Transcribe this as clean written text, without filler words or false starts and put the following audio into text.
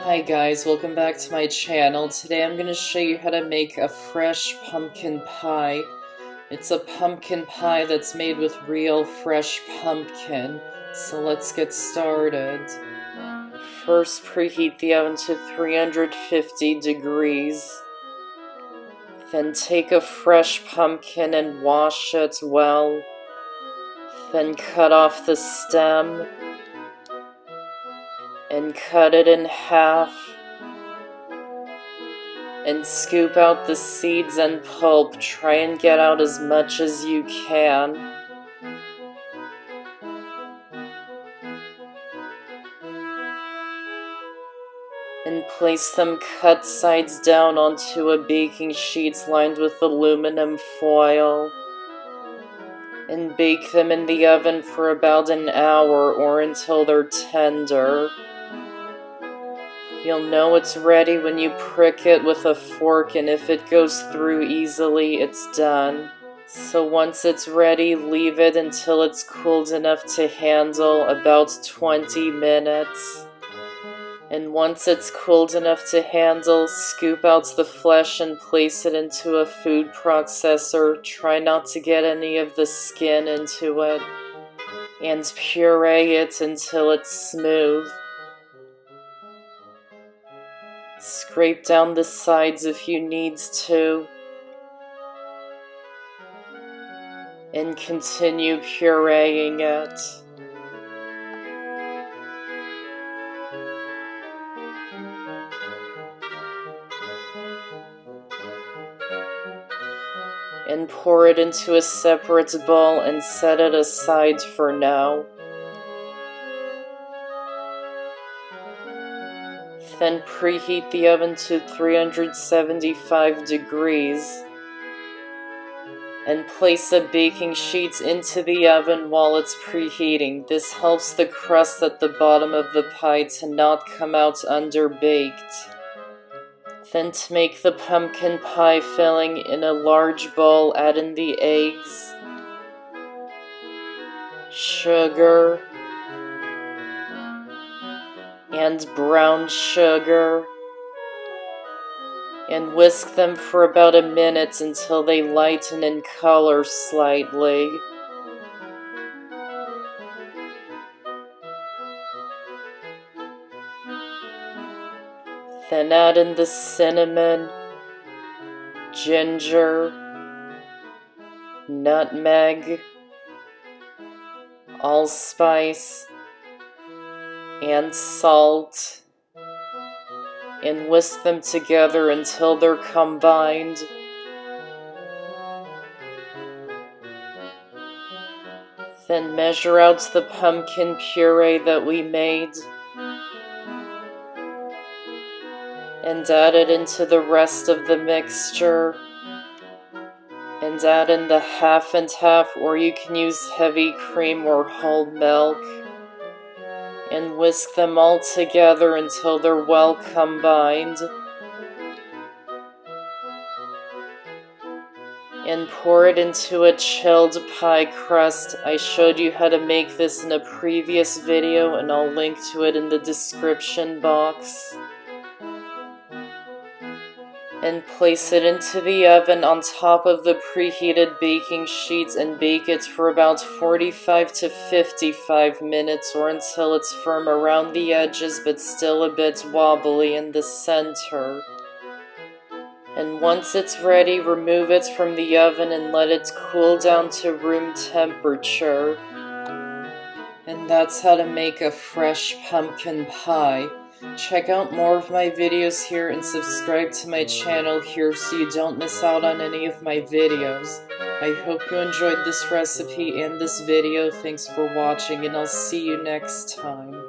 Hi guys, welcome back to my channel. Today I'm going to show you how to make a fresh pumpkin pie. It's a pumpkin pie that's made with real fresh pumpkin. So let's get started. First, preheat the oven to 350 degrees. Then take a fresh pumpkin and wash it well. Then cut off the stem and cut it in half. And scoop out the seeds and pulp. Try and get out as much as you can. And place them cut sides down onto a baking sheet lined with aluminum foil. And bake them in the oven for about an hour or until they're tender. You'll know it's ready when you prick it with a fork, and if it goes through easily, it's done. So once it's ready, leave it until it's cooled enough to handle, about 20 minutes. And once it's cooled enough to handle, scoop out the flesh and place it into a food processor. Try not to get any of the skin into it. And puree it until it's smooth. Scrape down the sides if you need to. And continue pureeing it. And pour it into a separate bowl and set it aside for now. Then preheat the oven to 375 degrees and place a baking sheet into the oven while it's preheating. This helps the crust at the bottom of the pie to not come out underbaked. Then to make the pumpkin pie filling, in a large bowl, add in the eggs, sugar, and brown sugar, and whisk them for about a minute until they lighten in color slightly. Then add in the cinnamon, ginger, nutmeg, allspice, and salt, and whisk them together until they're combined. Then measure out the pumpkin puree that we made and add it into the rest of the mixture. And add in the half and half, or you can use heavy cream or whole milk. And whisk them all together until they're well combined. And pour it into a chilled pie crust. I showed you how to make this in a previous video, and I'll link to it in the description box. And place it into the oven on top of the preheated baking sheets and bake it for about 45 to 55 minutes or until it's firm around the edges but still a bit wobbly in the center. And once it's ready, remove it from the oven and let it cool down to room temperature. And that's how to make a fresh pumpkin pie. Check out more of my videos here and subscribe to my channel here so you don't miss out on any of my videos. I hope you enjoyed this recipe and this video. Thanks for watching, and I'll see you next time.